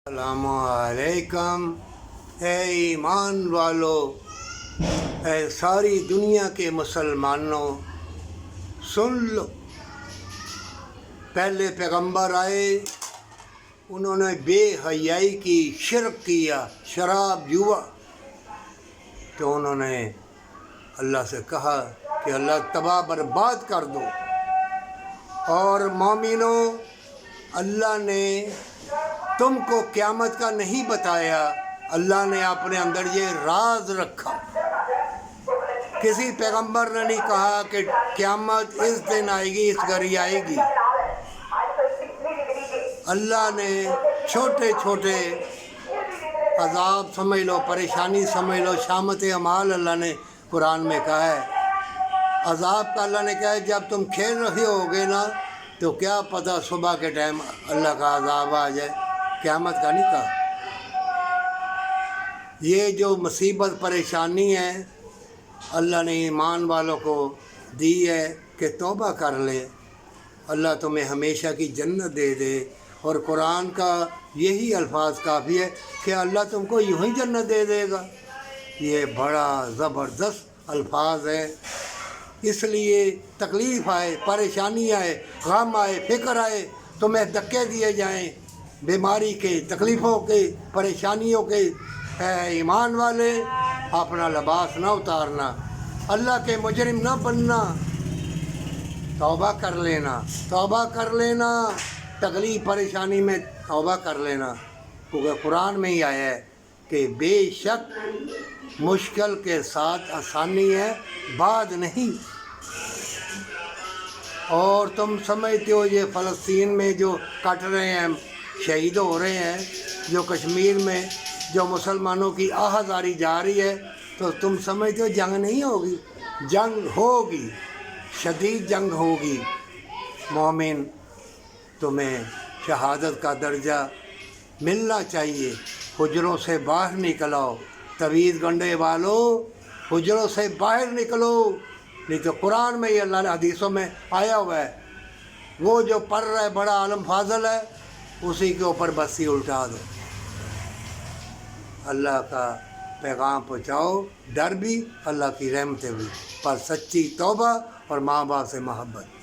السلام علیکم، اے ایمان والو، اے ساری دنیا کے مسلمانوں، سن لو۔ پہلے پیغمبر آئے، انہوں نے بے حیائی کی، شرک کیا، شراب جوا، تو انہوں نے اللہ سے کہا کہ اللہ تباہ برباد کر دو۔ اور مومنوں، اللہ نے تم کو قیامت کا نہیں بتایا، اللہ نے اپنے اندر یہ راز رکھا۔ کسی پیغمبر نے نہیں کہا کہ قیامت اس دن آئے گی، اس گھڑی آئے گی۔ اللہ نے چھوٹے چھوٹے عذاب سمجھ لو، پریشانی سمجھ لو، شامت اعمال اللہ نے قرآن میں کہا ہے۔ عذاب کا اللہ نے کہا ہے جب تم کھیل رہے ہوگے نا، تو کیا پتہ صبح کے ٹائم اللہ کا عذاب آ جائے، قیامت کا نہیں کہا۔ یہ جو مصیبت پریشانی ہے، اللہ نے ایمان والوں کو دی ہے کہ توبہ کر لے، اللہ تمہیں ہمیشہ کی جنت دے دے۔ اور قرآن کا یہی الفاظ کافی ہے کہ اللہ تم کو یوں ہی جنت دے دے گا۔ یہ بڑا زبردست الفاظ ہے۔ اس لیے تکلیف آئے، پریشانی آئے، غم آئے، فکر آئے، تمہیں دھکے دیے جائیں بیماری کے، تکلیفوں کے، پریشانیوں کے، اے ایمان والے اپنا لباس نہ اتارنا، اللہ کے مجرم نہ بننا، توبہ کر لینا، توبہ کر لینا، تکلیف پریشانی میں توبہ کر لینا، کیونکہ قرآن میں ہی آیا ہے کہ بے شک مشکل کے ساتھ آسانی ہے، بعد نہیں۔ اور تم سمجھتے ہو یہ فلسطین میں جو کٹ رہے ہیں، شہید ہو رہے ہیں، جو کشمیر میں جو مسلمانوں کی آہذاری جا رہی ہے، تو تم سمجھتے ہو جنگ نہیں ہوگی؟ جنگ ہوگی، شدید جنگ ہوگی۔ مومن، تمہیں شہادت کا درجہ ملنا چاہیے، حجروں سے باہر نکل آؤ، تویز گنڈے والو، حجروں سے باہر نکلو، نہیں تو قرآن میں ہی اللہ نے حدیثوں میں آیا ہوا ہے، وہ جو پڑھ رہا ہے بڑا عالم فاضل ہے، اسی کے اوپر بستی الٹا دو۔ اللہ کا پیغام پہنچاؤ، ڈر بھی، اللہ کی رحمتیں بھی، پر سچی توبہ اور ماں باپ سے محبت۔